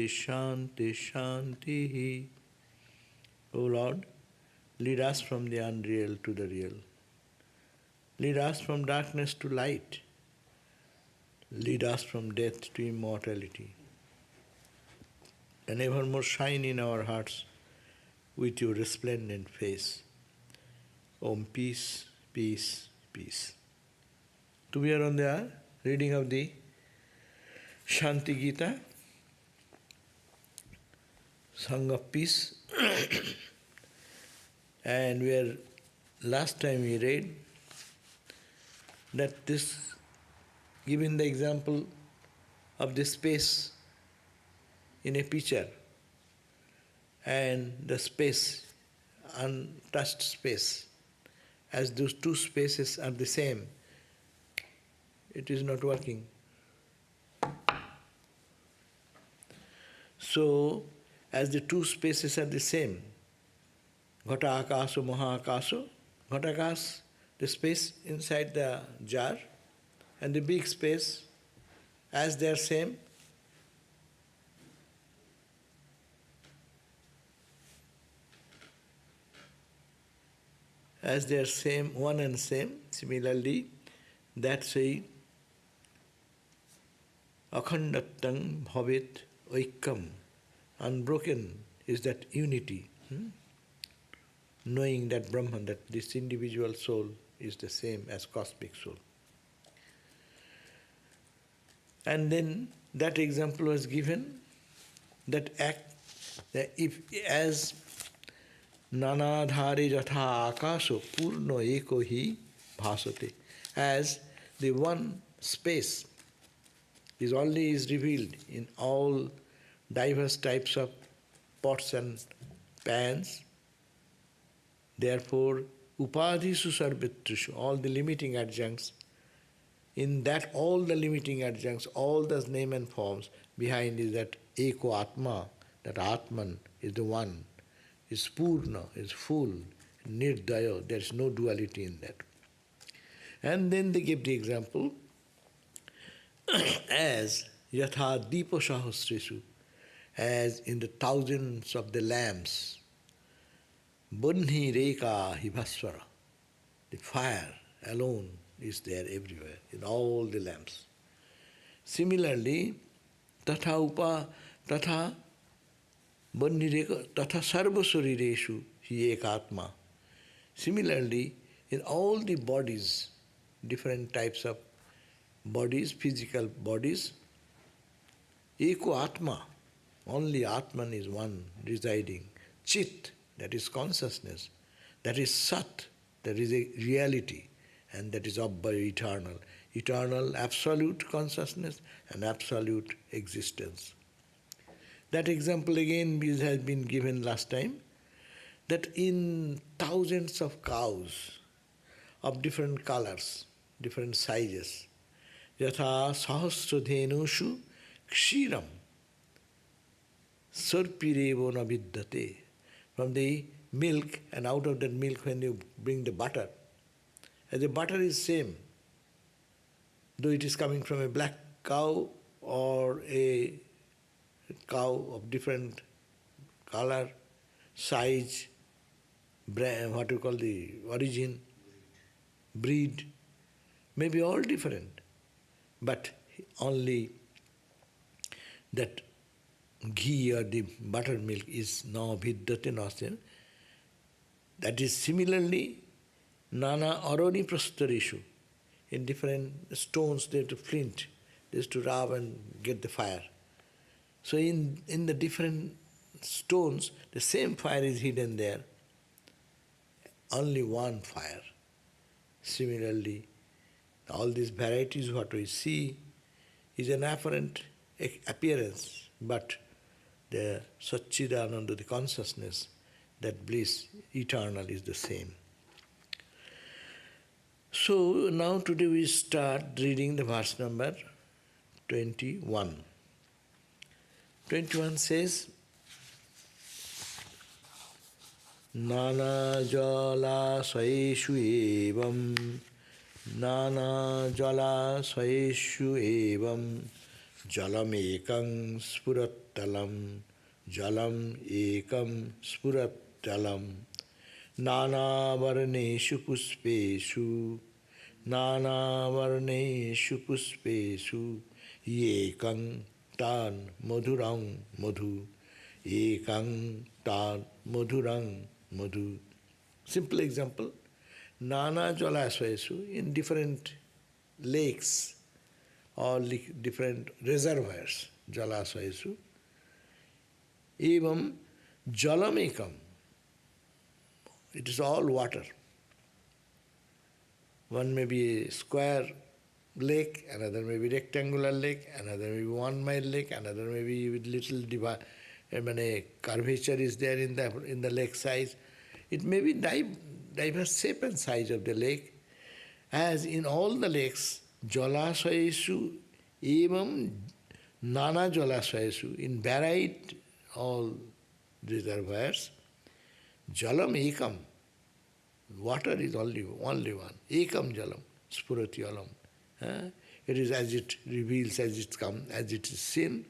Shanti Shanti. O Lord, lead us from the unreal to the real. Lead us from darkness to light. Lead us from death to immortality. And evermore shine in our hearts with your resplendent face. Om, peace, peace, peace. To be on the reading of the Shanti Gita, Song of Peace. And where last time we read that this, given the example of the space in a pitcher and the space, untouched space, as those two spaces are the same, it is not working. So, as the two spaces are the same, ghata-akaso, maha-akaso, ghata-akas, the space inside the jar, and the big space, as they are same, one and same, similarly, that say, akhandattaṃ bhavet ekaṃ, unbroken is that unity, knowing that Brahman, that this individual soul is the same as cosmic soul. And then that example was given, that if as nānā-dhāre yatha ākaso pūrṇa eko hi bhāsate, as the one space is revealed in all diverse types of pots and pans, therefore upadhisu sarvetrishu, all the limiting adjuncts, in that all the limiting adjuncts, all those name and forms, behind is that eko atma, that Atman is the one, is pūrṇa, is full, nirdaya, there is no duality in that. And then they give the example as yatha dipa sahasreṣu, as in the thousands of the lamps, bunhi reka hi bhasvara, the fire alone is there everywhere, in all the lamps. Similarly, tathā bunhi reka, tathā sarva-bhāveṣu hi ekātma. Similarly, in all the bodies, different types of bodies, physical bodies, eko atma, only Atman is one residing. Chit, that is consciousness, that is sat, that is a reality, and that is advayam, eternal. Eternal, absolute consciousness and absolute existence. That example again has been given last time, that in thousands of cows of different colors, different sizes, yatha sahasradhenushu kshiram sarpirevo na vidyate, from the milk, and out of that milk when you bring the butter, and the butter is same, though it is coming from a black cow or a cow of different color, size, what you call the origin, breed, may be all different, but only that ghee or the buttermilk is na vidyate nasya. That is similarly nānā-aroni-prastareshu, in different stones they have to flint, they have to rub and get the fire. So in the different stones, the same fire is hidden there, only one fire. Similarly, all these varieties what we see is an apparent appearance, but the sat-cidānanda, the consciousness, that bliss, eternal, is the same. So now today we start reading the verse number 21. 21 says, nānā-jalāśayeṣu evaṃ, nānā-jalāśayeṣu evaṃ, jalam ekaṃ sphurati talam, jalam ekaṃ jalam, nānā-varṇeṣu puṣpeṣu, nānā-varṇeṣu puṣpeṣu, ekaṃ tat-madhuraṃ madhu, ekaṃ tat-madhuraṃ madhu. Simple example, nānā-jalāśayeṣu in different lakes or different reservoirs, jalāśayeṣu, evaṃ jalam ekaṃ. It is all water. One may be a square lake, another may be rectangular lake, another may be 1 mile lake, another may be with little curvature is there in the lake size. It may be diverse shape and size of the lake. As in all the lakes, jalāśayeṣu evaṃ nānā-jalāśayeṣu, in varied all reservoirs, jalam ekaṃ, water is only one, ekaṃ jalam, sphurati jalam. It is as it reveals, as it comes, as it is seen.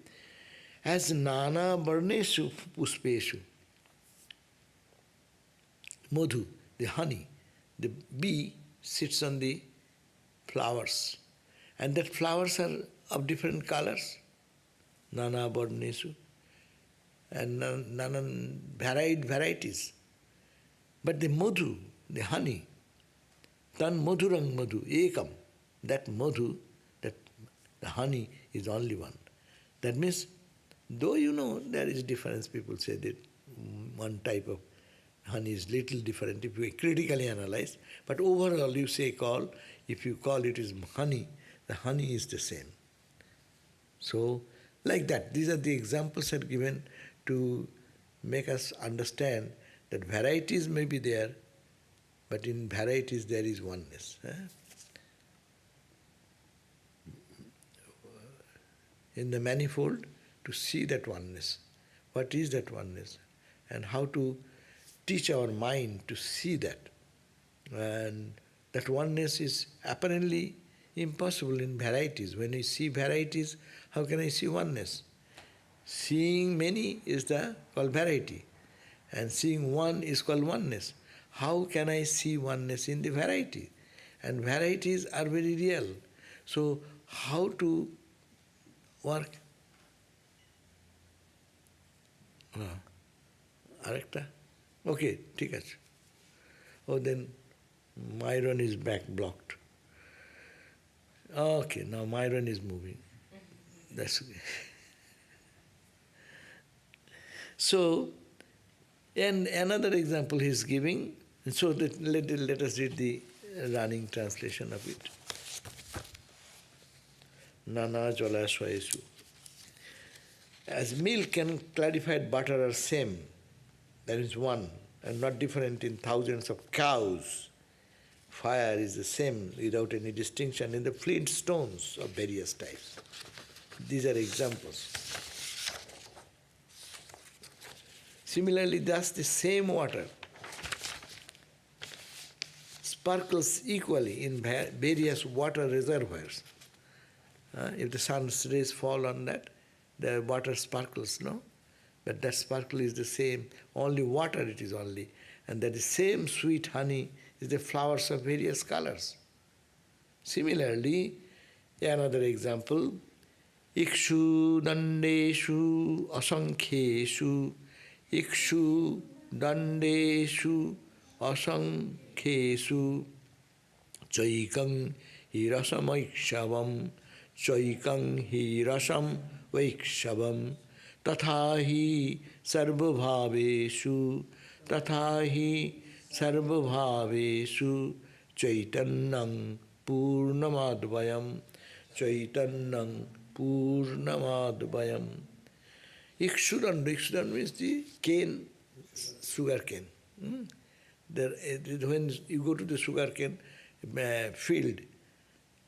As nānā-varṇeṣu puṣpeṣu, madhu, the honey, the bee sits on the flowers, and that flowers are of different colors, nānā-varṇeṣu, and varied varieties. But the madhu, the honey, tat-madhuraṃ madhu, ekaṃ, that madhu, that the honey is only one. That means, though you know there is difference, people say that one type of honey is little different if you critically analyze, but overall you say if you call it is honey, the honey is the same. So, like that, these are the examples that are given to make us understand that varieties may be there, but in varieties there is oneness. In the manifold, to see that oneness. What is that oneness? And how to teach our mind to see that. And that oneness is apparently impossible in varieties. When I see varieties, how can I see oneness? Seeing many is called variety, and seeing one is called oneness. How can I see oneness in the variety? And varieties are very real. So how to work? Arekta? Okay, ঠিক আছে. Oh, then Myron is back blocked. Okay, now Myron is moving. That's okay. So, and another example he is giving, so that let us read the running translation of it. nānā-jalāśayeṣu. As milk and clarified butter are same, there is one, and not different in thousands of cows. Fire is the same without any distinction in the flint stones of various types. These are examples. Similarly, thus the same water sparkles equally in various water reservoirs. If the sun's rays fall on that, the water sparkles, no? But that sparkle is the same, only water it is only. And that the same sweet honey is the flowers of various colors. Similarly, another example, ikṣu-daṇḍeṣu asaṃkhyeṣu, ikṣu-daṇḍeṣu asaṃkhyeṣu, caitanyaṃ hi rasam aikṣavam, caitanyaṃ hi rasam aikṣavam, tathā hi sarva-bhāveṣu, tathā hi sarva-bhāveṣu, caitanyaṃ pūrṇam caitanyaṃ pūrṇam. Ikṣu-daṇḍeṣu, ikṣu-daṇḍeṣu means the cane, sugar cane. When you go to the sugar cane field,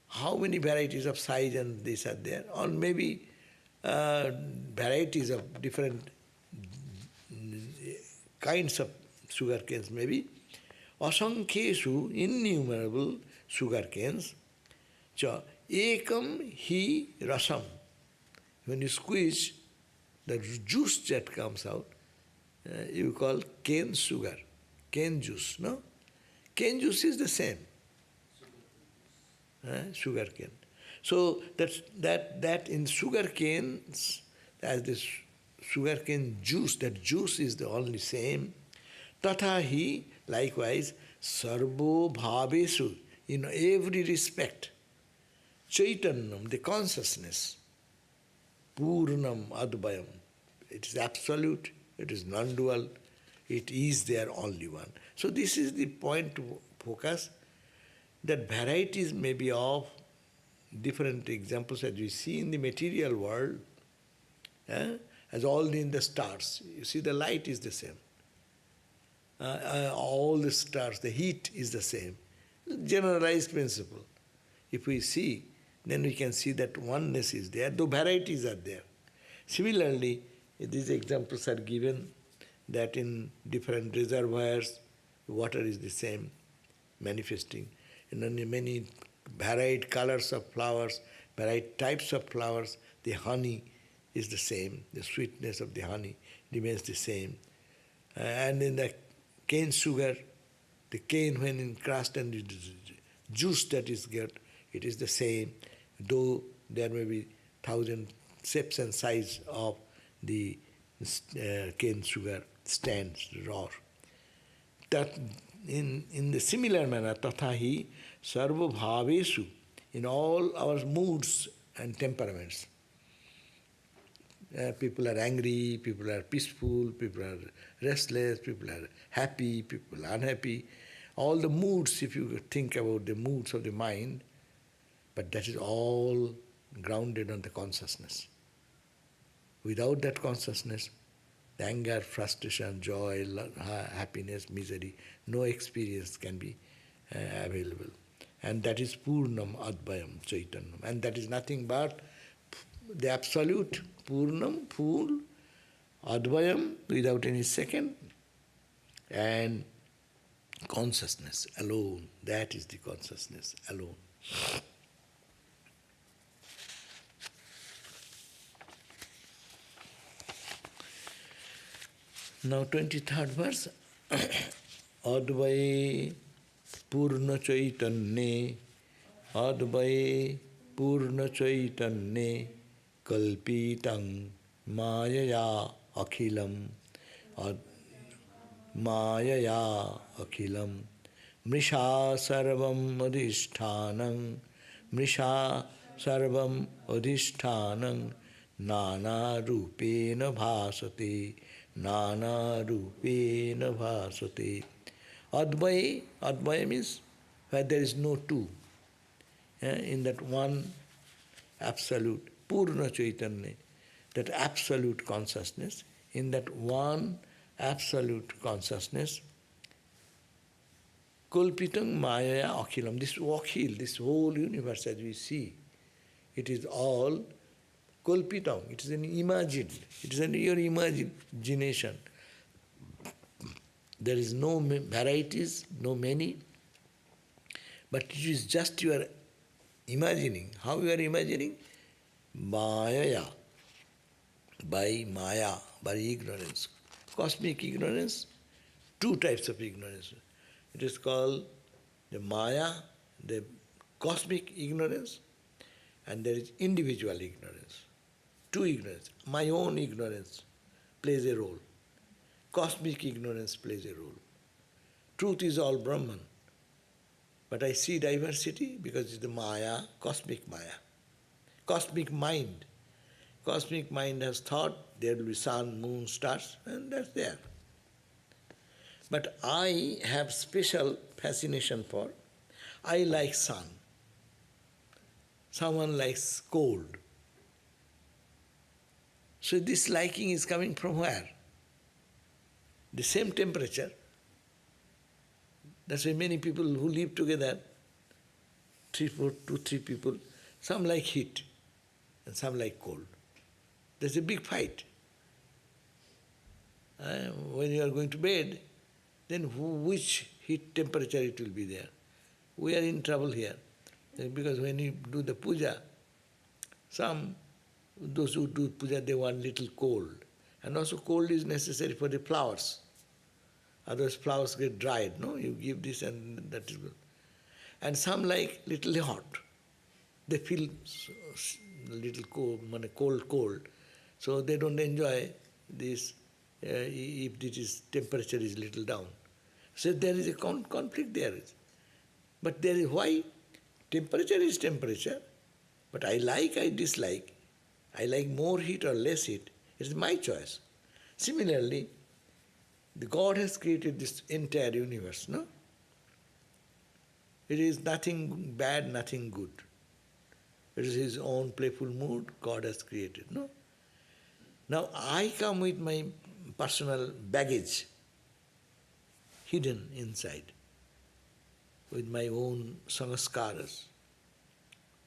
how many varieties of size and this are there? Or maybe varieties of different kinds of sugar canes maybe. Asaṃkhyeṣu, innumerable sugar canes. Ekaṃ hi rasam. When you squeeze the juice that comes out, you call cane sugar, cane juice, no? Cane juice is the same, sugar cane. So that in sugar canes, as this sugar cane juice, that juice is the only same. Tathā hi, likewise, sarva-bhāveṣu, in every respect. Caitanyam, the consciousness. pūrṇam, advayam. It is absolute, it is non-dual, it is there only one. So this is the point to focus, that varieties may be of different examples as we see in the material world, as all in the stars. You see the light is the same. All the stars, the heat is the same. Generalized principle. If we see, then we can see that oneness is there, though varieties are there. Similarly, these examples are given that in different reservoirs, water is the same, manifesting. In many varied colors of flowers, varied types of flowers, the honey is the same, the sweetness of the honey remains the same. And in the cane sugar, the cane when in crushed and the juice that is get, it is the same, though there may be 1,000 shapes and size of the cane sugar stands raw. That in the similar manner, tathā hi sarva-bhāveṣu, in all our moods and temperaments. People are angry, people are peaceful, people are restless, people are happy, people are unhappy. All the moods, if you think about the moods of the mind, but that is all grounded on the consciousness. Without that consciousness, the anger, frustration, joy, happiness, misery, no experience can be available. And that is pūrṇam, advayam, caitanyam. And that is nothing but the absolute pūrṇam, full, advayam, without any second, and consciousness alone. That is the consciousness alone. Now 23rd verse. Advay pūrṇa-caitanye, advay pūrṇa-caitanye, kalpitaṃ māyaya akhilam, māyaya akhilam, mrishā sarvam adhisthānaṃ, mrishā sarvam adhisthānaṃ, nānā-rūpeṇa bhāsate, nānā-rūpeṇa bhāsate. Advaya means where there is no two. In that one absolute, pūrṇa-caitanye, that absolute consciousness, in that one absolute consciousness, kalpitaṃ māyaya akhilam, this akhil, this whole universe as we see, it is all kalpitaṃ, it is an imagined, it is in your imagination. There is no varieties, no many, but it is just your imagining. How you are imagining? Māyaya, by maya, by ignorance. Cosmic ignorance, two types of ignorance. It is called the maya, the cosmic ignorance, and there is individual ignorance. Two ignorance. My own ignorance plays a role. Cosmic ignorance plays a role. Truth is all Brahman. But I see diversity because it's the maya, cosmic maya. Cosmic mind. Cosmic mind has thought there will be sun, moon, stars, and that's there. But I have special fascination for, I like sun. Someone likes cold. So this liking is coming from where? The same temperature. That's why many people who live together, 2, 3 people, some like heat and some like cold. There's a big fight. When you are going to bed, then which heat temperature it will be there? We are in trouble here. Because when you do the puja, some those who do puja, they want little cold. And also cold is necessary for the flowers. Otherwise flowers get dried, no? You give this and that is good. And some like little hot. They feel little cold. So they don't enjoy this if it is temperature is little down. So there is a conflict there. But there is why? Temperature is temperature, but I dislike. I like more heat or less heat. It is my choice. Similarly, the God has created this entire universe, no? It is nothing bad, nothing good. It is His own playful mood God has created, no? Now I come with my personal baggage hidden inside, with my own sanskaras,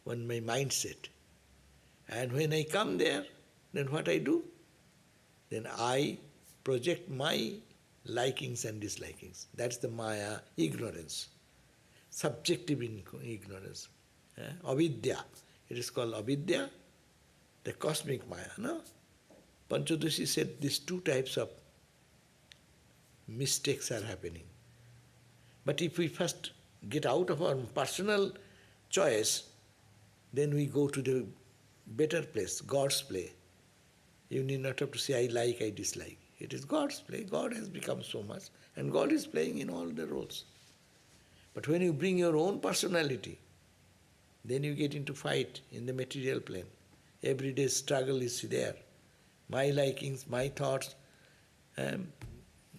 with my mindset. And when I come there, then what I do? Then I project my likings and dislikings. That's the Maya, ignorance, subjective ignorance. Avidya, it is called avidya, the cosmic Maya, no? Panchadoshi said these two types of mistakes are happening. But if we first get out of our personal choice, then we go to the better place, God's play. You need not have to say, I like, I dislike. It is God's play. God has become so much, and God is playing in all the roles. But when you bring your own personality, then you get into fight in the material plane. Everyday struggle is there. My likings, my thoughts,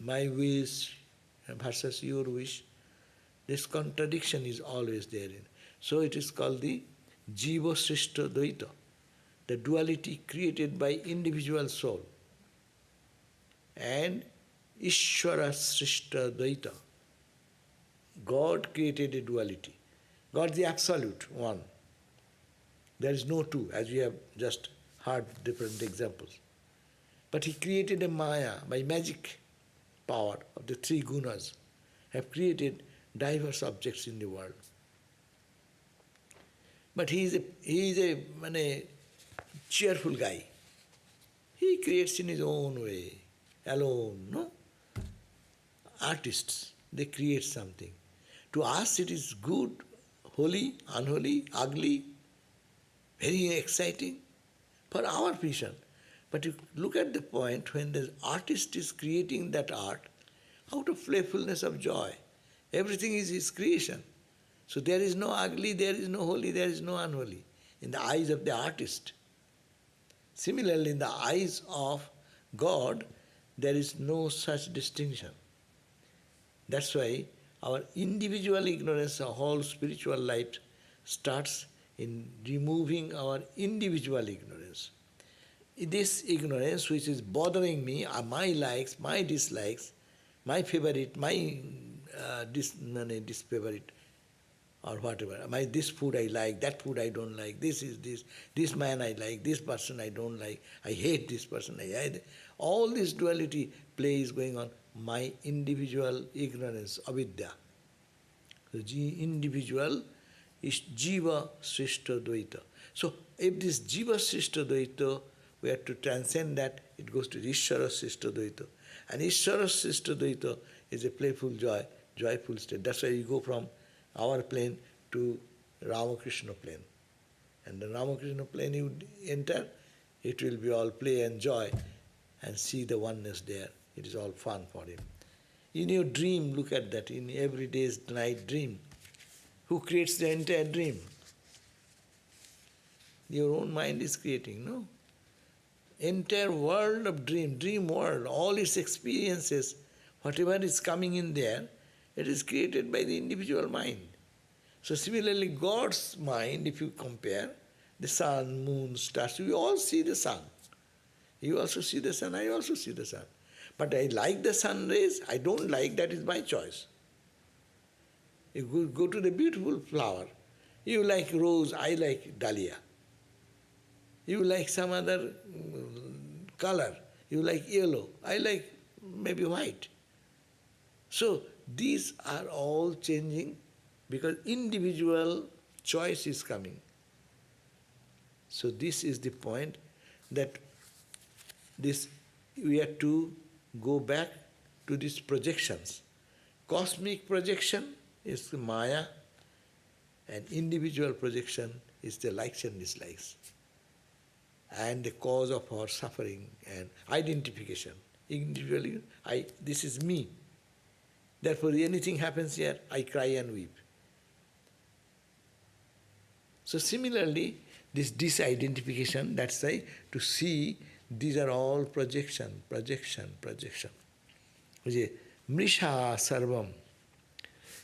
my wish versus your wish. This contradiction is always there. So it is called the Jiva Srishta Dvaita, the duality created by individual soul, and Ishvara Srishta Dvaita. God created a duality. God is the absolute one. There is no two, as we have just heard different examples. But He created a Maya by magic power of the three gunas, have created diverse objects in the world. But he is a cheerful guy. He creates in his own way, alone, no? Artists, they create something. To us it is good, holy, unholy, ugly, very exciting for our vision. But you look at the point when the artist is creating that art out of playfulness of joy. Everything is his creation. So there is no ugly, there is no holy, there is no unholy in the eyes of the artist. Similarly, in the eyes of God, there is no such distinction. That's why our individual ignorance of whole spiritual life starts in removing our individual ignorance. This ignorance which is bothering me are my likes, my dislikes, my favorite, my disfavorite, or whatever. This food I like, that food I don't like, this man I like, this person I don't like, I hate this person, I hate. All this duality play is going on. My individual ignorance, avidya. The individual is jiva srishta dvaita. So if this jiva srishta dvaita, we have to transcend that, it goes to Ishvara srishta dvaita. And Ishvara srishta dvaita is a playful joy, joyful state. That's why you go from our plane to Ramakrishna plane. And the Ramakrishna plane you enter, it will be all play and joy, and see the oneness there. It is all fun for him. In your dream, look at that, in every day's night dream. Who creates the entire dream? Your own mind is creating, no? Entire world of dream world, all its experiences, whatever is coming in there, it is created by the individual mind. So similarly, God's mind, if you compare, the sun, moon, stars, we all see the sun. You also see the sun, I also see the sun. But I like the sun rays, I don't like, that is my choice. You go to the beautiful flower, you like rose, I like dahlia. You like some other color, you like yellow, I like maybe white. So these are all changing because individual choice is coming. So this is the point. that this we have to go back to these projections. Cosmic projection is the Maya, and individual projection is the likes and dislikes, and the cause of our suffering and identification. Individually, this is me. Therefore, anything happens here, I cry and weep. So similarly, this disidentification, that's why to see these are all projection. Mrisha sarvam,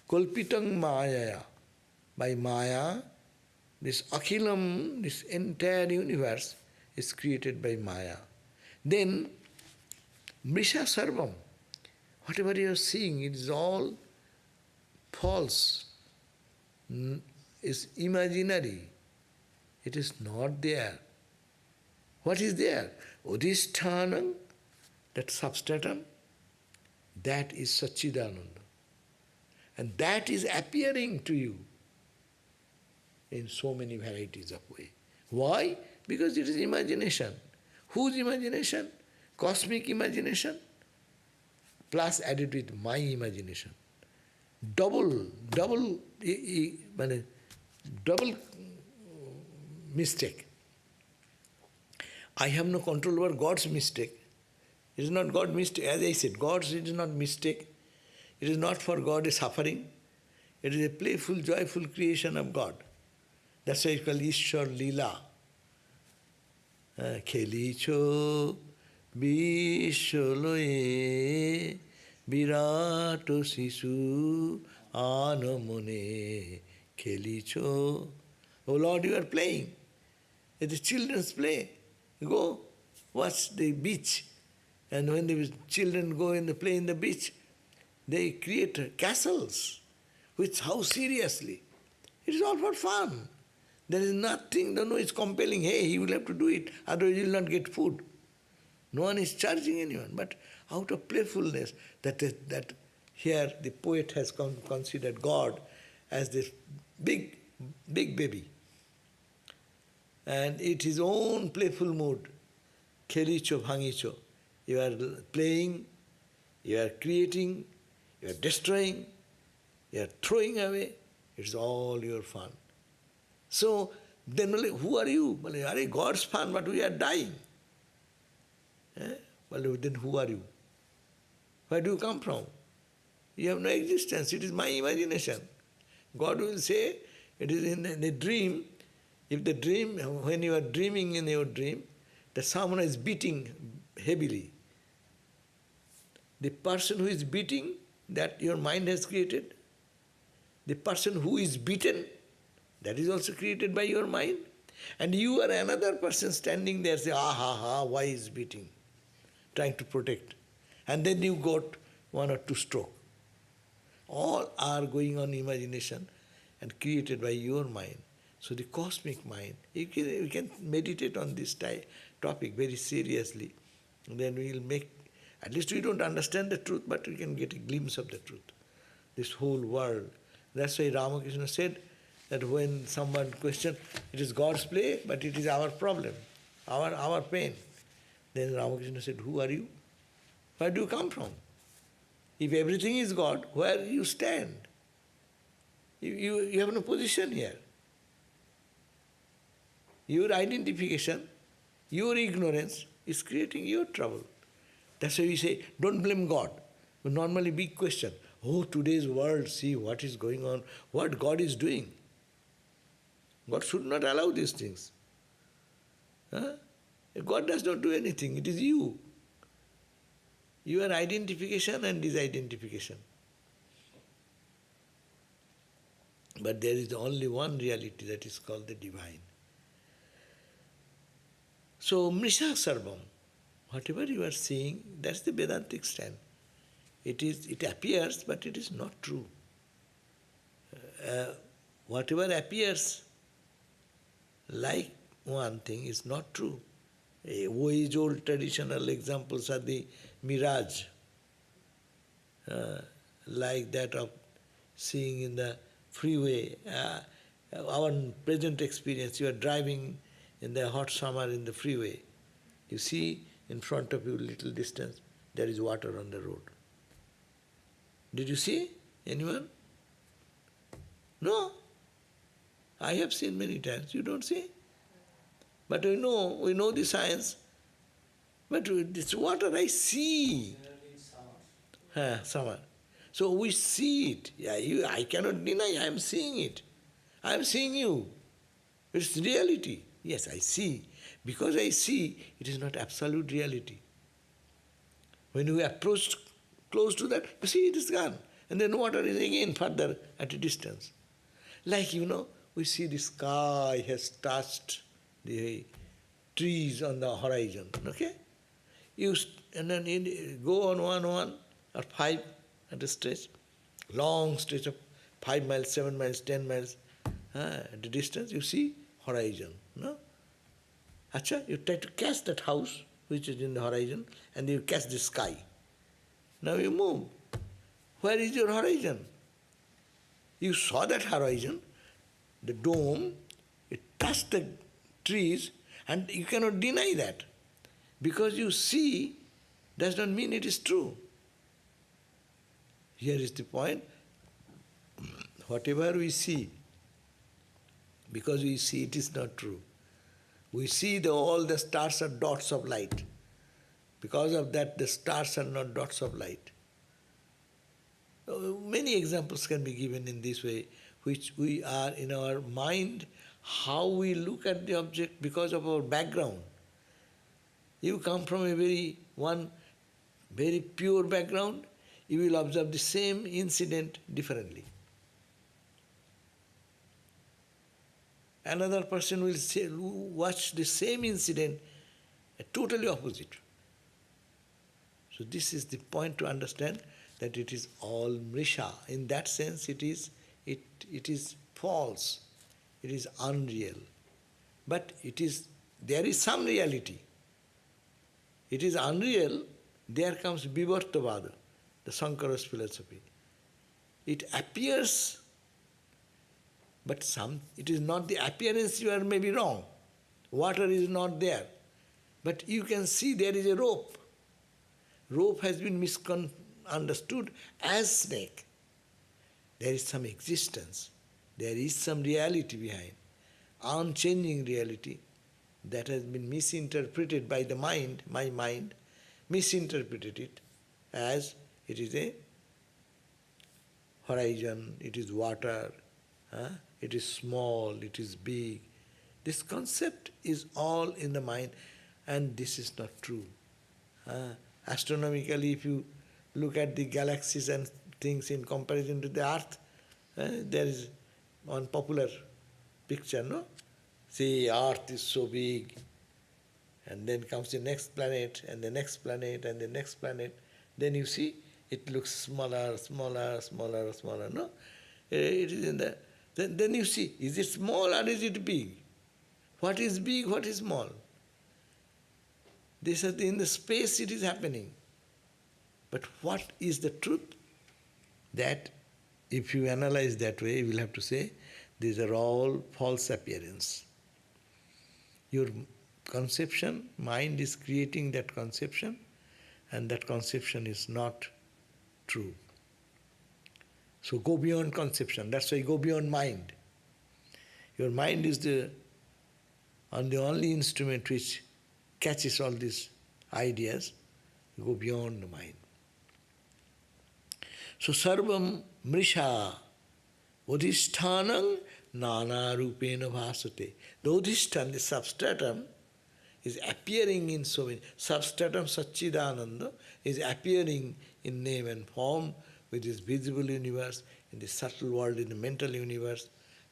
kolpitang mayaya. By Maya, this akhilam, this entire universe is created by Maya. Then, mrisha sarvam, whatever you are seeing, it is all false, is imaginary. It is not there. What is there? Udhisthānaṃ, that substratum, that is sat-cidānandam. And that is appearing to you in so many varieties of ways. Why? Because it is imagination. Whose imagination? Cosmic imagination, plus added with my imagination. Double mistake. I have no control over God's mistake. It is not God's mistake. As I said, God's it is not mistake. It is not for God a suffering. It is a playful, joyful creation of God. That's why it's called Ishwar Leela. Khelicho Bisholoye Virato Sisu Anamone Khelicho. Oh Lord, you are playing. It's a children's play. You go watch the beach. And when the children go and play in the beach, they create castles. Which, how seriously? It is all for fun. There is nothing, no is compelling, hey, he will have to do it, otherwise he will not get food. No one is charging anyone, but out of playfulness, that here the poet has considered God as this big baby. And it is his own playful mood. Khelicho bhangicho. You are playing, you are creating, you are destroying, you are throwing away. It's all your fun. So, then who are you? Well, are God's fun, but we are dying. Well, then who are you? Where do you come from? You have no existence. It is my imagination. God will say, it is in a dream. If the dream, when you are dreaming in your dream, that someone is beating heavily. The person who is beating, that your mind has created. The person who is beaten, that is also created by your mind. And you are another person standing there, say, why is beating? Trying to protect. And then you got one or two strokes. All are going on imagination and created by your mind. So the cosmic mind, you can meditate on this topic very seriously. And then we will make, at least we don't understand the truth, but we can get a glimpse of the truth. This whole world. That's why Ramakrishna said that when someone questioned, it is God's play, but it is our problem, our pain. Then Ramakrishna said, who are you? Where do you come from? If everything is God, where you stand? You have no position here. Your identification, your ignorance is creating your trouble. That's why we say, don't blame God. Normally big question, today's world, see what is going on, what God is doing. God should not allow these things. God does not do anything, it is you. Your identification and disidentification. But there is only one reality, that is called the divine. So, Mrisha Sarvam, whatever you are seeing, that's the Vedantic stand. It appears, but it is not true. Whatever appears like one thing is not true. Age-old traditional examples are the mirage, like that of seeing in the freeway. Our present experience, you are driving in the hot summer in the freeway, You see in front of you, little distance, there is water on the road. Did you see? Anyone? No. I have seen many times. You don't see? But we know the science. But this water I see. Summer. So we see it. I cannot deny, I am seeing it. I am seeing you. It's reality. Yes, I see. Because I see, it is not absolute reality. When we approach close to that, you see it is gone. And then water is again further at a distance. Like, we see the sky has touched the trees on the horizon, okay? And then you go on one or 5 at a stretch, long stretch of 5 miles, 7 miles, 10 miles, at the distance you see horizon, no? Acha, you try to catch that house which is in the horizon and you catch the sky. Now you move. Where is your horizon? You saw that horizon, the dome, it touched the trees, and you cannot deny that. Because you see does not mean it is true. Here is the point. Whatever we see, because we see it is not true. We see all the stars are dots of light. Because of that, the stars are not dots of light. Many examples can be given in this way, which we are in our mind, how we look at the object because of our background. You come from a very pure background, you will observe the same incident differently. Another person will watch the same incident totally opposite. So this is the point to understand that it is all mrisha. In that sense, it is false. It is unreal. But there is some reality. It is unreal. There comes vivartavada, the Sankara's philosophy. It appears, but it is not the appearance. You are maybe wrong. Water is not there. But you can see there is a rope. Rope has been misunderstood as snake. There is some existence. There is some reality behind. Unchanging reality that has been misinterpreted by the mind, my mind, misinterpreted it as it is a horizon, it is water, it is small, it is big. This concept is all in the mind, and this is not true. Astronomically, if you look at the galaxies and things in comparison to the earth, there is one popular picture, no? See, earth is so big, and then comes the next planet, and the next planet, and the next planet. Then you see, it looks smaller, smaller, smaller, smaller, no? It is in the... Then you see, is it small or is it big? What is big, what is small? This is in the space it is happening. But what is the truth? That if you analyze that way, you will have to say, these are all false appearance. Your conception, mind is creating that conception, and that conception is not true. So go beyond conception. That's why go beyond mind. Your mind is the only instrument which catches all these ideas. Go beyond the mind. So sarvam mrisha odhishthānaṃ nānā-rūpeṇa bhāsate. The odhishthana, the substratum, is appearing in so many. Substratum sat-cidānanda is appearing in name and form with this visible universe, in the subtle world, in the mental universe,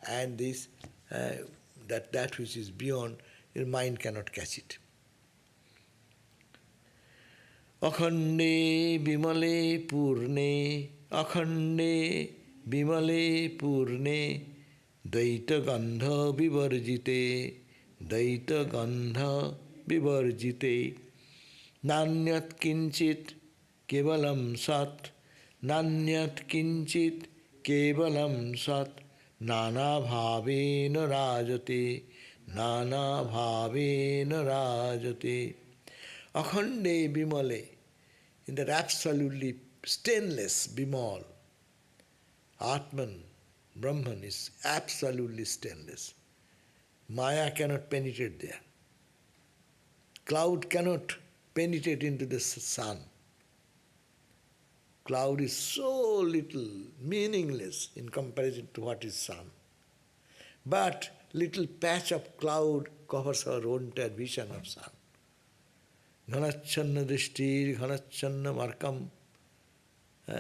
and this that which is beyond, your mind cannot catch it. Akhande bimale pūrṇe, akhande bimale pūrṇe, dvaita-gandha-vivarjite, dvaita-gandha-vivarjite, nānyat kiñcit kevalam sat, nānyat kiñcit kevalam sat, nānā-bhāvena rājate, nānā-bhāvena rājate. akhande bimale, in that absolutely stainless bimal. Atman, Brahman is absolutely stainless. Maya cannot penetrate there. Cloud cannot penetrate into the sun. Cloud is so little, meaningless in comparison to what is sun. But little patch of cloud covers our entire vision of sun. Ghanachanna drishtir, ghanachanna markam.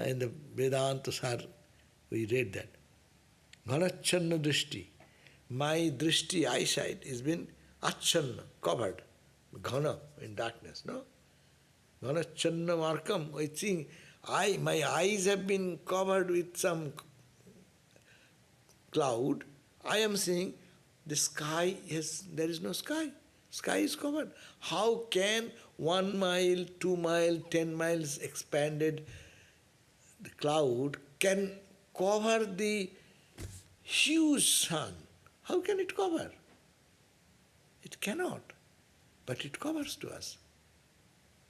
In the Vedanta Sar, we read that. Ghanachanna drishti. My drishti, eyesight, has been achanna, covered. Ghana, in darkness, no? Ghanachanna markam. I think my eyes have been covered with some cloud. I am seeing the sky there is no sky. Sky is covered. How can 1 mile, 2 miles, 10 miles expanded the cloud can cover the huge sun? How can it cover? It cannot. But it covers to us.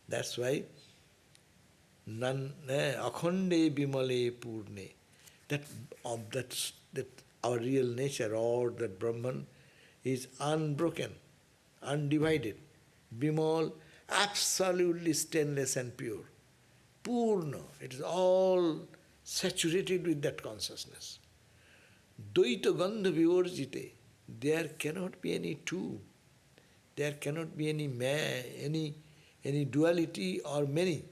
That's why akhande bimale pūrṇe, that our real nature, or that Brahman, is unbroken, undivided, bimal, absolutely stainless and pure. Pūrṇa, it is all saturated with that consciousness. dvaita-gandha-vivarjite, there cannot be any two. There cannot be any duality or many.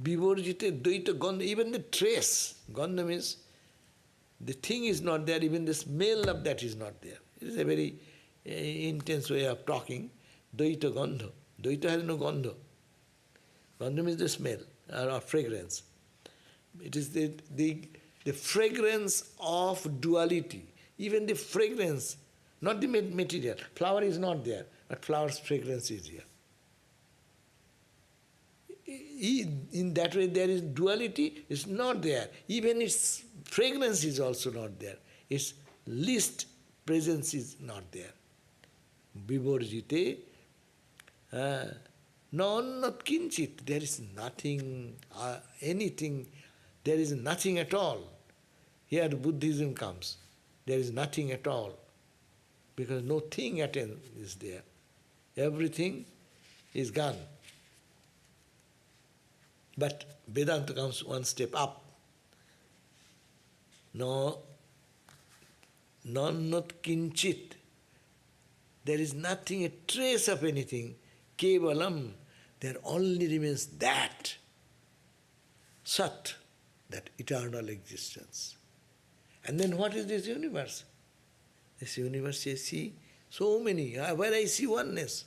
Vivarjite, dvaita-gandha, even the trace. Gandha means the thing is not there, even the smell of that is not there. It is a very intense way of talking. Dvaita-gandha. Dvaita has no gandha. Gandha means the smell or fragrance. It is the fragrance of duality. Even the fragrance, not the material. Flower is not there, but flower's fragrance is here. In that way there is duality, is not there. Even its fragrance is also not there. Its least presence is not there. Vivarjite, not kinchit, there is nothing, anything, there is nothing at all. Here Buddhism comes. There is nothing at all. Because no thing at all is there. Everything is gone. But Vedanta comes one step up. No, not kinchit. There is nothing, a trace of anything. Kevalam, there only remains that. Sat, that eternal existence. And then what is this universe? This universe, you see, so many, where I see oneness.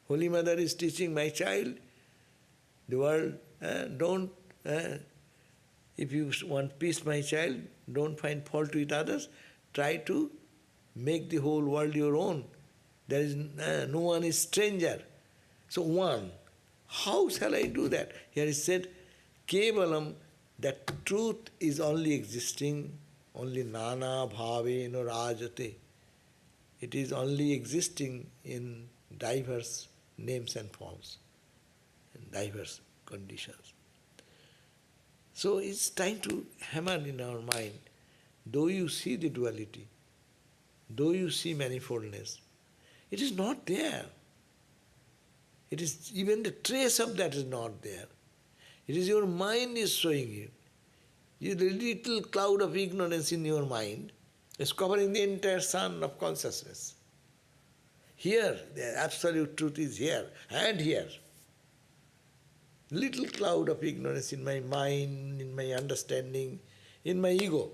Holy Mother is teaching my child, the world, don't, if you want peace, my child, don't find fault with others. Try to make the whole world your own. There is no one is stranger. So one. How shall I do that? Here is said, Kevalam, that truth is only existing, only nānā-bhāvena rājate. It is only existing in diverse names and forms, in diverse conditions. So it's time to hammer in our mind, though you see the duality, though you see manifoldness, it is not there. It is even the trace of that is not there. It is your mind is showing you. The little cloud of ignorance in your mind is covering the entire sun of consciousness. Here, the absolute truth is here and here. Little cloud of ignorance in my mind, in my understanding, in my ego.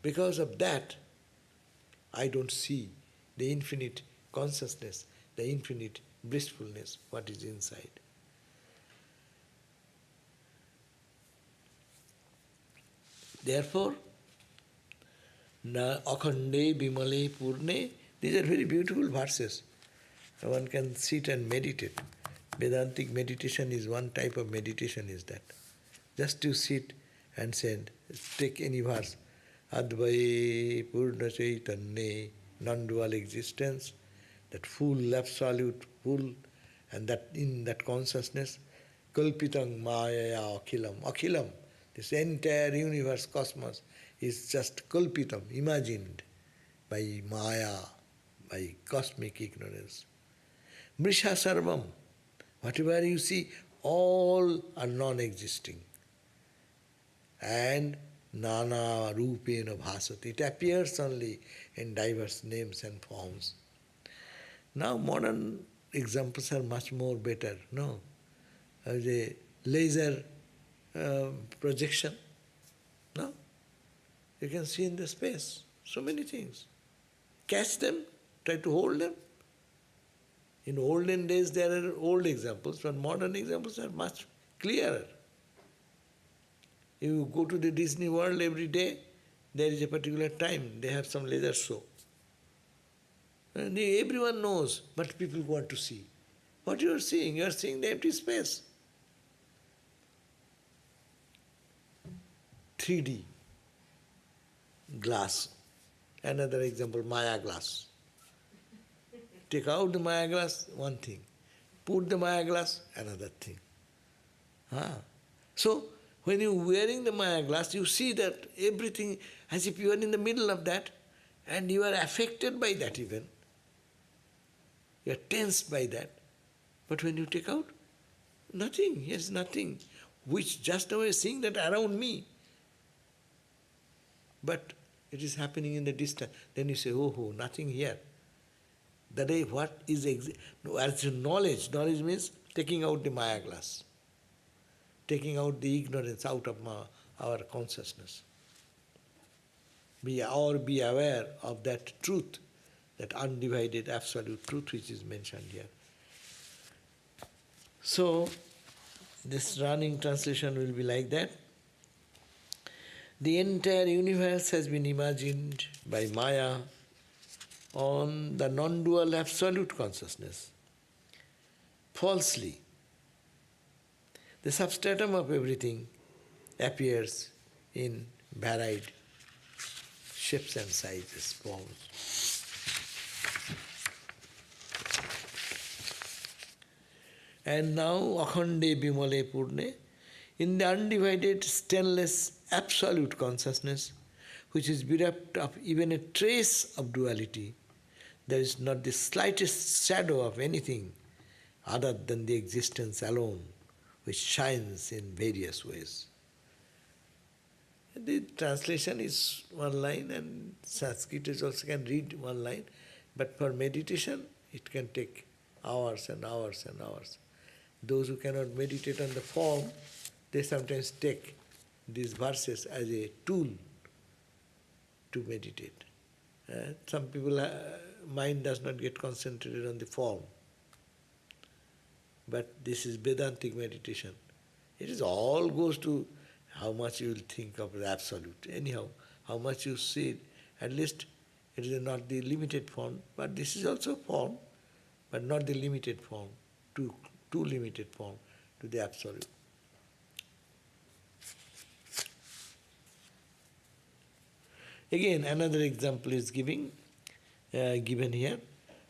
Because of that, I don't see the infinite consciousness, the infinite blissfulness, what is inside. Therefore, akhande bimale pūrṇe, these are very beautiful verses. One can sit and meditate. Vedantic meditation is one type of meditation is that. Just to sit and say, take any verse, advayam pūrṇa-caitanye, non-dual existence, that full, absolute, full And that in that consciousness, kalpitaṃ māyaya akhilam. Akhilam, this entire universe, cosmos, is just kalpitam, imagined by maya, by cosmic ignorance. Mrisha sarvam, whatever you see, all are non-existing. And nānā-rūpeṇa bhāsati, it appears only in diverse names and forms. Now modern examples are much more better, no? The laser projection, no? You can see in the space so many things. Catch them, try to hold them. In olden days there are old examples, but modern examples are much clearer. You go to the Disney World every day, there is a particular time, they have some laser show. And everyone knows, but people want to see. What you are seeing? You are seeing the empty space. 3D glass. Another example, Maya glass. Take out the Maya glass, one thing. Put the Maya glass, another thing. So, when you are wearing the Maya glass, you see that everything as if you are in the middle of that, and you are affected by that even. You are tensed by that. But when you take out, nothing, yes, nothing. Which just now I am seeing that around me. But it is happening in the distance. Then you say, oh, nothing here. That is what is as knowledge. Knowledge means taking out the Maya glass. Taking out the ignorance out of our consciousness. Be aware of that truth, that undivided absolute truth which is mentioned here. So, this running translation will be like that. The entire universe has been imagined by Maya on the non-dual absolute consciousness. Falsely, the substratum of everything appears in varied shapes and sizes, forms. And now, akhande bimale pūrṇe, in the undivided, stainless, absolute consciousness, which is bereft of even a trace of duality, there is not the slightest shadow of anything other than the existence alone, which shines in various ways. The translation is one line, and Sanskrit also can read one line, but for meditation it can take hours and hours and hours. Those who cannot meditate on the form, they sometimes take these verses as a tool to meditate. Some people, mind does not get concentrated on the form. But this is Vedantic meditation. It is all goes to how much you will think of the absolute. Anyhow, how much you see it, at least it is not the limited form, but this is also form, but not the limited form, too limited form to the absolute. Again, another example is given here.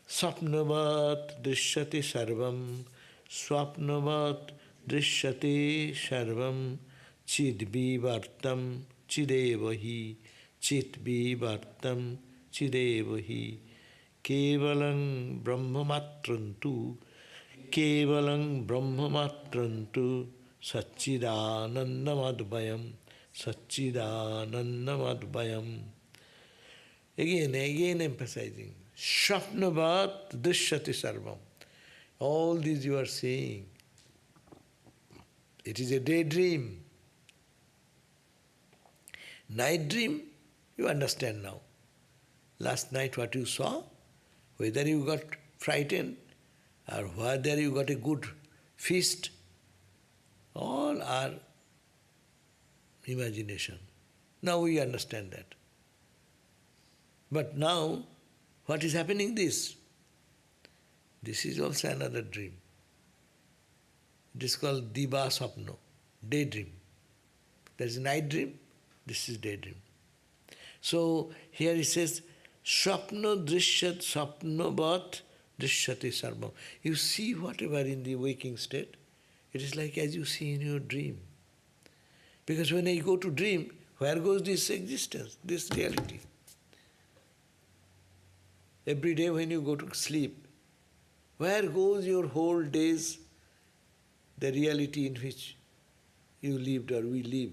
Swapnavat drishyate sarvam, swapnavat drishyate sarvam, cit-vivartaṃ cidevahi, cit-vivartaṃ cidevahi, kevalam brahma-mātram tu, kevalam brahma-mātram tu, sat-cidānandam advayam, sat-cidānandam advayam. Again emphasizing, Swapnavat drishyate sarvam. All these you are seeing. It is a daydream. Night dream, you understand now. Last night what you saw, whether you got frightened or whether you got a good feast, all are imagination. Now we understand that. But now, what is happening this? This is also another dream. It is called diva sapno, daydream. There is night dream, this is daydream. So here it says, Swapno drishyat swapnavat drishyate sarvam. You see whatever in the waking state, it is like as you see in your dream. Because when I go to dream, where goes this existence, this reality? Every day when you go to sleep, where goes your whole days, the reality in which you lived or we live?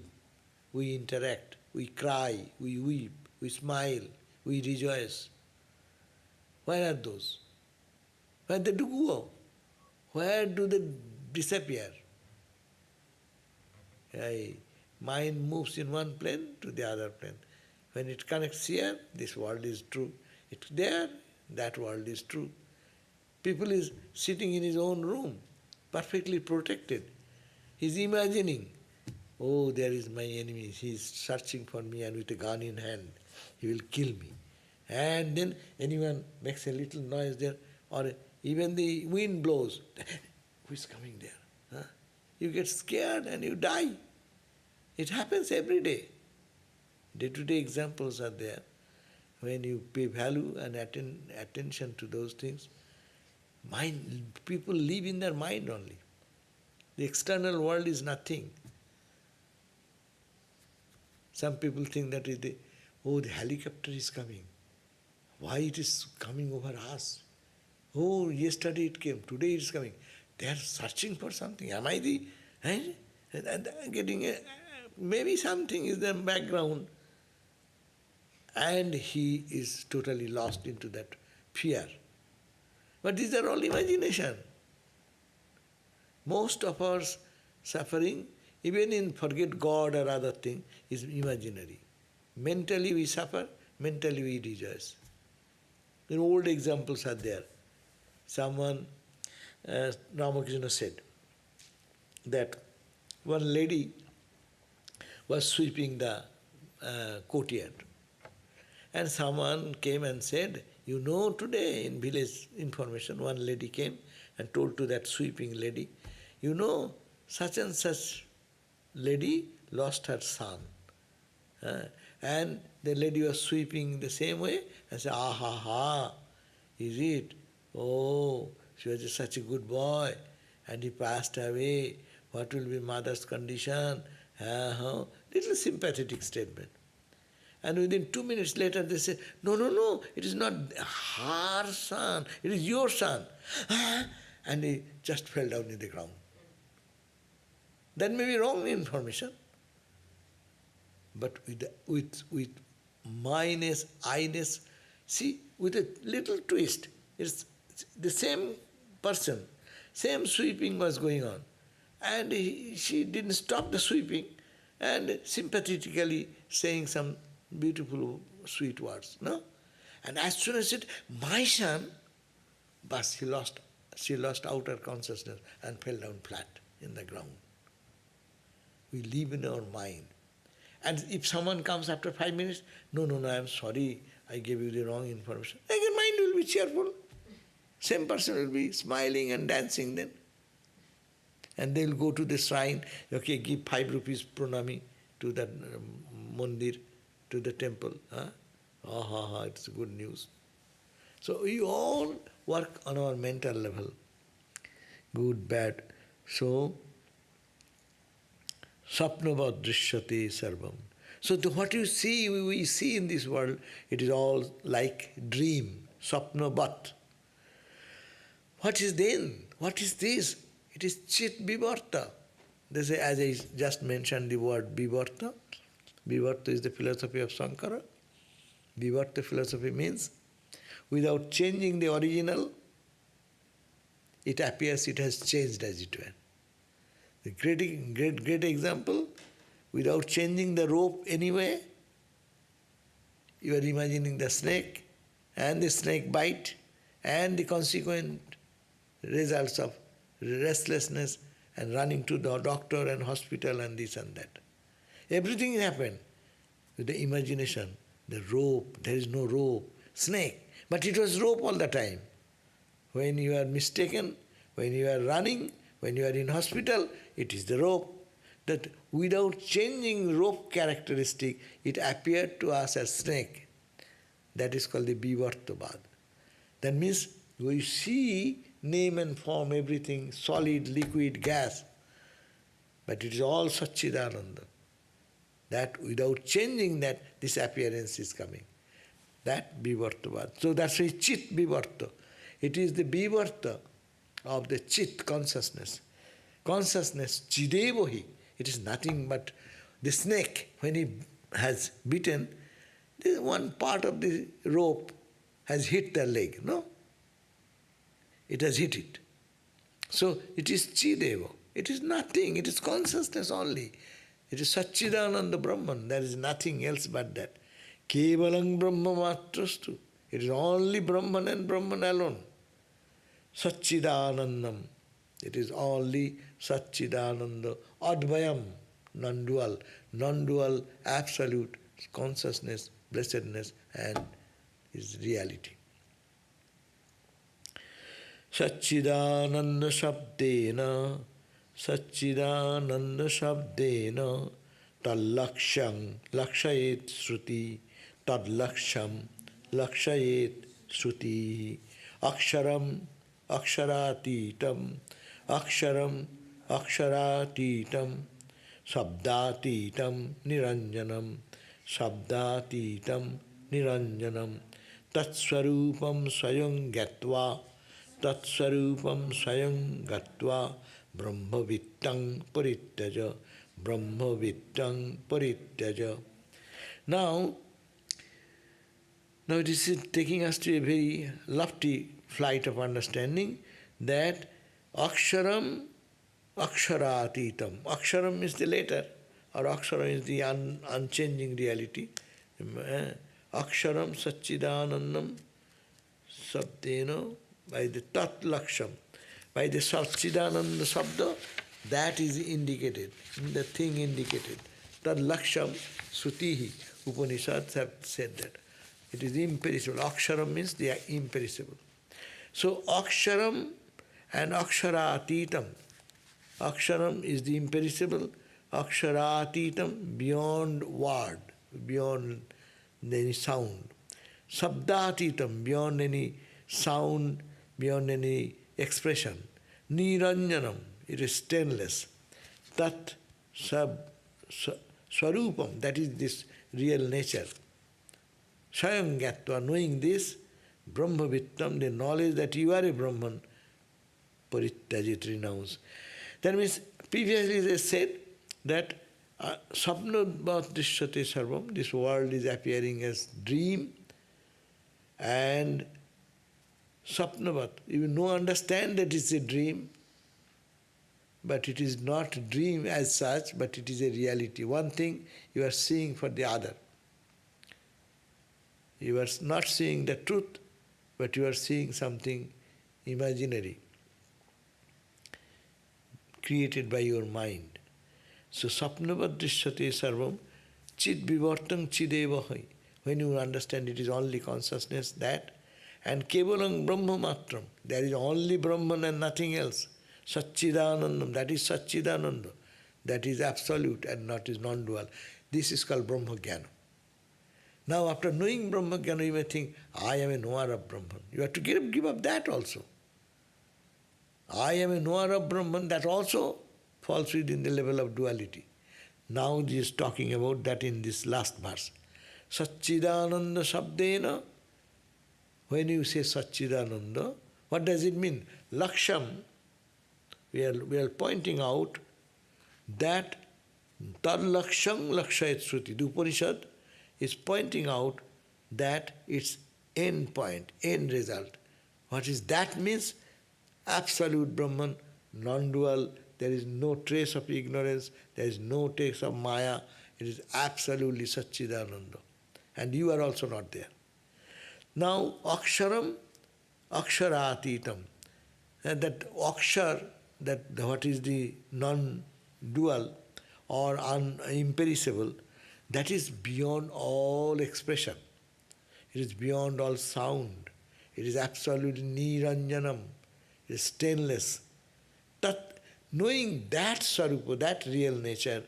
We interact, we cry, we weep, we smile, we rejoice. Where are those? Where do they go? Where do they disappear? Mind moves in one plane to the other plane. When it connects here, this world is true. It's there, that world is true. People is sitting in his own room, perfectly protected. He's imagining, oh, there is my enemy, he's searching for me and with a gun in hand, he will kill me. And then anyone makes a little noise there, or even the wind blows, who is coming there? Huh? You get scared and you die. It happens every day. Day-to-day examples are there. When you pay value and attention to those things, people live in their mind only. The external world is nothing. Some people think that the helicopter is coming. Why it is coming over us? Oh, yesterday it came, today it is coming. They are searching for something. Am I the... maybe something is the background. And he is totally lost into that fear. But these are all imagination. Most of our suffering, even in forget God or other thing, is imaginary. Mentally we suffer, mentally we rejoice. In old examples are there. Someone, Ramakrishna said, that one lady was sweeping the courtyard. And someone came and said, you know, today in village information, one lady came and told to that sweeping lady, you know, such and such lady lost her son. And the lady was sweeping the same way and said, ah ha ha, is it? Oh, she was such a good boy and he passed away. What will be mother's condition? Little sympathetic statement. And within 2 minutes later they say, no, it is not her son, it is your son. And he just fell down in the ground. That may be wrong information. But with myness, I-ness, see, with a little twist, it's the same person, same sweeping was going on. And she didn't stop the sweeping and sympathetically saying some beautiful, sweet words, no? And as soon as it, my son, but she lost outer consciousness and fell down flat in the ground. We live in our mind. And if someone comes after 5 minutes, no, I'm sorry, I gave you the wrong information. Again, mind will be cheerful. Same person will be smiling and dancing then. And they will go to the shrine, okay, give 5 rupees pranami to that mandir, to the temple. It's good news. So we all work on our mental level, good, bad. So, sapnavad drishyate sarvam. So what you see, we see in this world, it is all like dream, sapnavat. What is then? What is this? It is cit-vivartaṃ. They say, as I just mentioned the word vivarta. Vivarta is the philosophy of Sankara. Vivarta philosophy means, without changing the original, it appears it has changed as it were. The great example, without changing the rope anyway, you are imagining the snake and the snake bite and the consequent results of restlessness and running to the doctor and hospital and this and that. Everything happened with the imagination. The rope, there is no rope, snake, but it was rope all the time. When you are mistaken, when you are running, when you are in hospital, it is the rope. That without changing rope characteristic, it appeared to us as snake. That is called the vivartavad. That means We see name and form, everything, solid, liquid, gas, but it is all sat-cidānandam. That without changing that, this appearance is coming. That vivarta. So that's why cit-vivartaṃ. It is the vivarta of the chit consciousness. Consciousness, chidevohi. It is nothing but the snake, when he has bitten, this one part of the rope has hit the leg, no? It has hit it. So it is chidevo. It is nothing, it is consciousness only. It is sat-cidānanda Brahman, there is nothing else but that. Kevalam brahma-mātrastu. It is only Brahman and Brahman alone. Sat-cidānandam. It is only sat-cidānanda, advayam, non-dual, non-dual, absolute consciousness, blessedness, and is reality. Sat-cidānanda-śabdena, sat-cidānanda-śabdena, tad-lakṣaṃ lakṣayet shruti, tad-lakṣaṃ lakṣayet shruti, akṣaram akṣarātītam, akṣaram akṣarātītam, sabdātītam niranjanam, sabdātītam niranjanam, tat-svarūpaṃ svayam gatva, tat-svarūpaṃ svayam gatva, brahma-vittvaṃ parityaja, brahma-vittvaṃ parityaja. Now this is taking us to a very lofty flight of understanding that akṣaram akṣarātītam. Akṣaram is the letter, or akṣaram is the unchanging reality. Akṣaram sat-cidānandam śabdena, by the tat-lakṣam, by the sat-cidānanda-śabda, that is indicated, the thing indicated. Tat-lakṣam sutihi, Upanishads have said that. It is imperishable. Akṣaram means they are imperishable. So akṣaram and akṣarātītam. Akṣaram is the imperishable, akṣarātītam beyond word, beyond any sound. Sabdātītam, beyond any sound, beyond any expression. Niranjanam, it is stainless. Tat-svarūpaṃ, that is this real nature. Svayam gatva, knowing this, brahma-vittvaṃ, the knowledge that you are a Brahman, parityajit, renounce. That means, previously they said that sapna-bhāvate sarvam, this world is appearing as dream, and sapna-bhat, you no understand that it's a dream, but it is not a dream as such, but it is a reality. One thing you are seeing for the other. You are not seeing the truth, but you are seeing something imaginary, created by your mind. So, sapna-bhāvate sarvam, cit-vivartaṃ cidevahi. When you understand it is only consciousness, that, and kevalam brahma-mātram, there is only Brahman and nothing else. Sat-cidānandam, that is sat-cidānanda, that is absolute and not is non-dual. This is called brahma-jnana. Now, after knowing brahma-jnana, you may think, I am a knower of Brahman. You have to give up that also. I am a knower of Brahman, that also falls within the level of duality. Now he is talking about that in this last verse. Sat-cidānanda-śabdena. When you say Sat-cidānanda, what does it mean? Lakṣam, we are pointing out that tad-lakṣaṃ lakṣayet shruti. The Upanishad is pointing out that its end point, end result. What is that means? Absolute Brahman, non-dual, there is no trace of ignorance, there is no trace of maya, it is absolutely Sat-cidānanda. And you are also not there. Now, akṣaram akṣarātītam, and that akṣar, that what is the non-dual or imperishable, that is beyond all expression. It is beyond all sound. It is absolutely niranjanam. It is stainless. Knowing that sarupa, that real nature,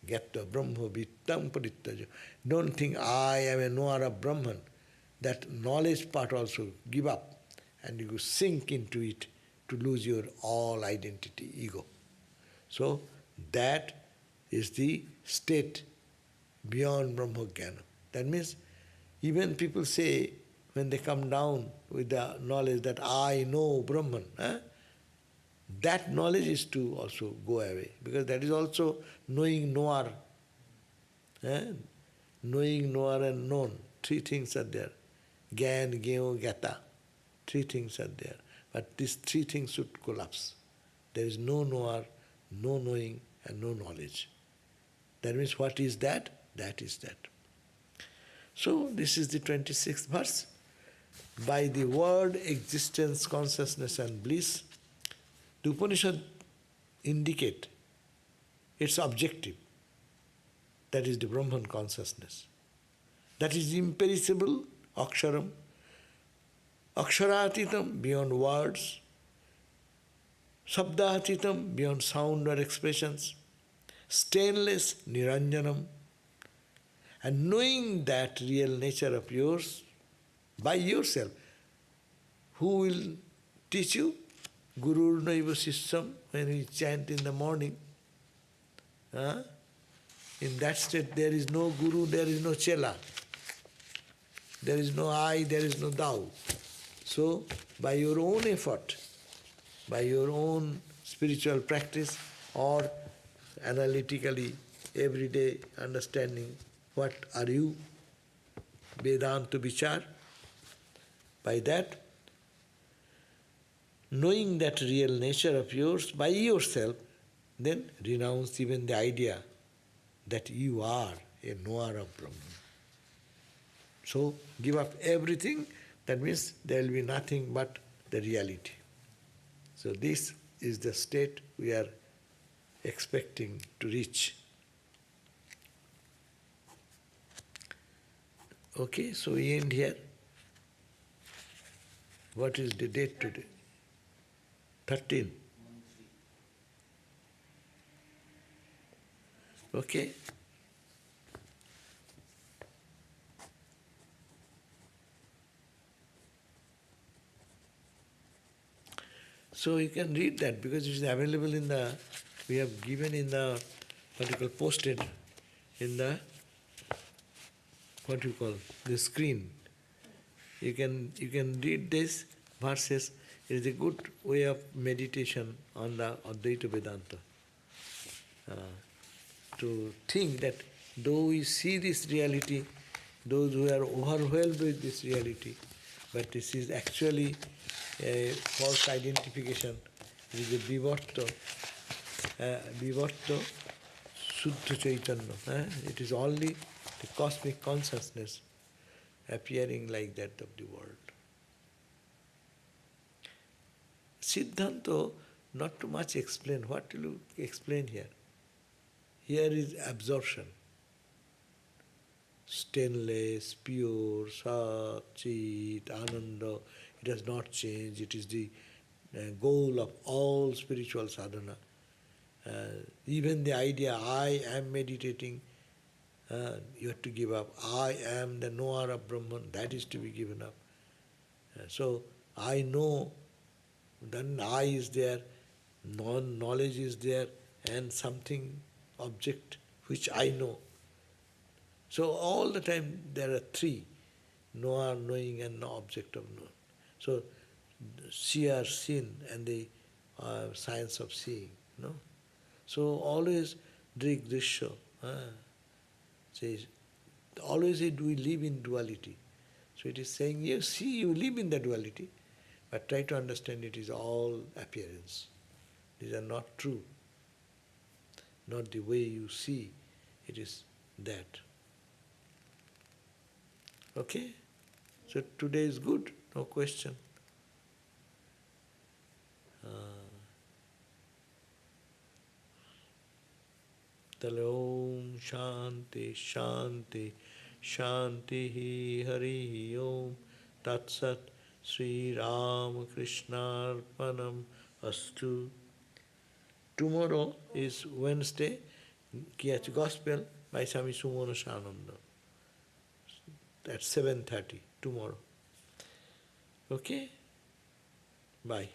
gatva brahma-vittvaṃ parityaja. Don't think I am a knower of Brahman. That knowledge part also give up and you sink into it to lose your all identity, ego. So that is the state beyond Brahma-jnana. That means even people say, when they come down with the knowledge that I know Brahman, that knowledge is to also go away, because that is also knowing knower. Knowing, knower and known, three things are there. Gyan, Gyo, Gata, three things are there. But these three things should collapse. There is no knower, no knowing, and no knowledge. That means what is that? That is that. So this is the 26th verse. By the word existence, consciousness and bliss, the Upanishad indicate its objective. That is the Brahman consciousness. That is imperishable, aksharam, aksharatītam, beyond words, sabdātītam, beyond sound or expressions, stainless, niranjanam. And knowing that real nature of yours by yourself, who will teach you? Guru naiva sishyam, when we chant in the morning. In that state there is no guru, there is no chela. There is no I, there is no thou. So, by your own effort, by your own spiritual practice, or analytically, everyday understanding, what are you? Vedanta vichar. By that, knowing that real nature of yours by yourself, then renounce even the idea that you are a knower of Brahman. So, give up everything, that means there will be nothing but the reality. So this is the state we are expecting to reach. Okay, so we end here. What is the date today? 13. Okay. So you can read that because it is available in the, we have given in the, what you call, posted in the, what you call, the screen. You can read these verses. It is a good way of meditation on the Advaita Vedanta. To think that though we see this reality, those who are overwhelmed with this reality, but this is actually a false identification. It is a vivarta Shuddha Chaitanya. It is only the cosmic consciousness appearing like that of the world. Siddhanta, not too much explain. What will you explain here? Here is absorption. Stainless, pure, sat, cit, ananda. It has not changed. It is the goal of all spiritual sadhana. Even the idea, I am meditating, you have to give up. I am the knower of Brahman, that is to be given up. So, I know, then I is there, knowledge is there, and something, object, which I know. So, all the time there are three, knower, knowing, and no object of knowing. So, seer, seen, and the science of seeing. No? So, always drik drishya. Says, always we live in duality. So it is saying, you see, you live in the duality, but try to understand it is all appearance. These are not true. Not the way you see, it is that. Okay? So today is good, no question. Om Shanti Shanti Shanti Hari Om Tat Sat Sri Ram Krishna Arpanam Astu. Tomorrow is Wednesday, Gospel by Swami Sumana Shananda at 7:30 tomorrow. Okay? Bye.